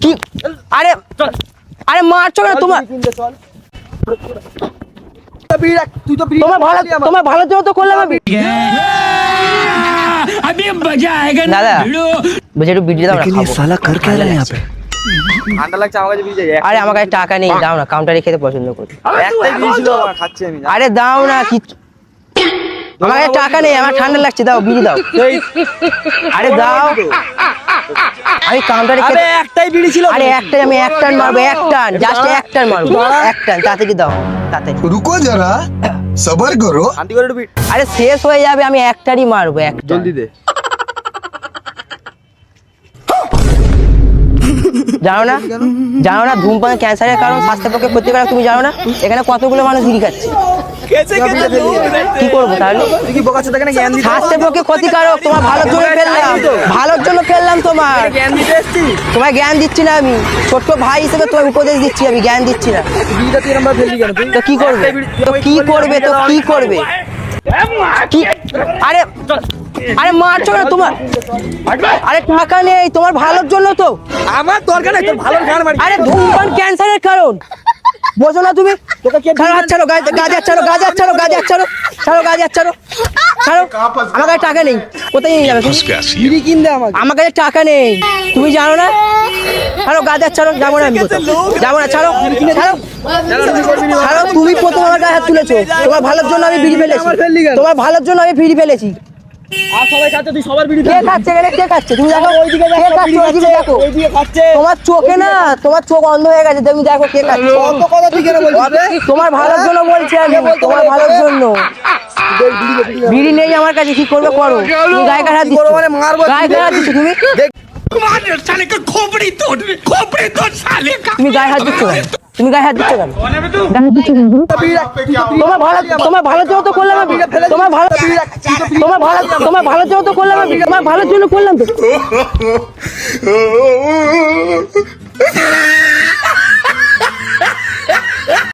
কি আরে আরে মারছো কেন তোমার? তোমার ভালো জন্য তো করলাম আমি। দাদা বলছি একটু বিড়ি দাও না খাবো। साला कर क्या रहा है यहाँ पे? ঠান্ডা লাগছে আমার কাছে বিড়ি চাই। আরে আমার কাছে টাকা নেই, দাও না, কাউন্টারে খেতে পছন্দ করি। একটাই বিড়ি ছিল আমার, খাচ্ছি আমি। আরে দাও না, কি আমার কাছে টাকা নেই, আমার ঠান্ডা লাগছে, দাও বিড়ি দাও। আরে দাও, আমি কাউন্টারে আরে একটাই বিড়ি ছিল। আরে একটাই, আমি এক টান মারবো, এক টান, জাস্ট এক টান মারবো, এক টান, তাড়াতাড়ি দাও তাড়াতাড়ি। रुको जरा सबर करो। শান্তি করে একটু বিড়ি আরে শেষ হয়ে যাবে, আমি একটারই মারবো, এক জলদি দে। জানো না, জানো না ধূমপান ক্যান্সারের কারণ, স্বাস্থ্যের পক্ষে ক্ষতিকারক, তুমি জানো না? এখানে কতগুলো মানুষ বিড়ি খাচ্ছে। কি করবো তাহলে? তুই কি বোকাচ্ছিস এখানে জ্ঞান দিতে? স্বাস্থ্যের পক্ষে ক্ষতিকারক, তোমার ভালোর জন্য ফেললাম, ভালোর জন্য ফেললাম তোমার। জ্ঞান দিতে এসেছিস? তোমার জ্ঞান দিচ্ছি না আমি, ছোট্ট ভাই হিসেবে তোমার উপদেশ দিচ্ছি, আমি জ্ঞান দিচ্ছি না। বিড়িটা তুই এরকম ভাবে ফেললি কেন তুই? তো কি করবে, তো কি করবে, তো কি করবে? কি আরে আরে মারছো কেন তোমার? আরে টাকা নেই, তোমার ভালোর জন্য তো। আমার দরকার নাই, তোর ভালো গান মারি। আরে ধূমপান ক্যান্সারের কারণ, বোঝো না তুমি? ছাড়ো হাত, ছাড়ো গাছ, ছাড়ো গাছ, ছাড়ো গাছ, ছাড়ো, ছাড়ো গাছ, ছাড়ো, ছাড়ো। আমার কাছে টাকা নেই, কোথায় নিয়ে যাবে তুমি? বিড়ি কিন দে আমাকে। আমার কাছে টাকা নেই, তুমি জানো না? ছাড়ো গাছ, ছাড়ো, যাবো না আমি কোথাও, যাবো না, ছাড়ো ছাড়ো ছাড়ো। তুমি প্রথম আমার গায়ে হাত তুলেছো, তোমার ভালোর জন্য আমি বিড়ি ফেলেছি, তোমার ভালোর জন্য আমি বিড়ি ফেলেছি। আর সবাই খাচ্ছে, তুই সবার বিড়ি কে খাচ্ছে এখানে, কে খাচ্ছে? তুমি দেখো, ওইদিকে কে খাচ্ছে, ওইদিকে দেখো। ওইদিকে খাচ্ছে। তোমার চোখে না, তোমার চোখ অন্ধ হয়ে গেছে, তুমি দেখো কে খাচ্ছে। কত কথা তুই কেন বলছিস? তোমার ভালোর জন্য বলছি আমি, তোমার ভালোর জন্য। বিড়ি নেই আমার কাছে, কি করবে করো। তুমি গায়ে গায়ে হাত দিচ্ছ, মানে মারবো, গায়ে গায়ে হাত দিচ্ছ তুমি, তুমি গায়ে হাত দিচ্ছ কেন? তুমি গায়ে হাত দিচ্ছ কেন? তোমার ভালোর জন্য তো করলাম আমি, তোমার ভালোর জন্য তো করলাম আমি, তোমার ভালোর জন্য করলাম তো।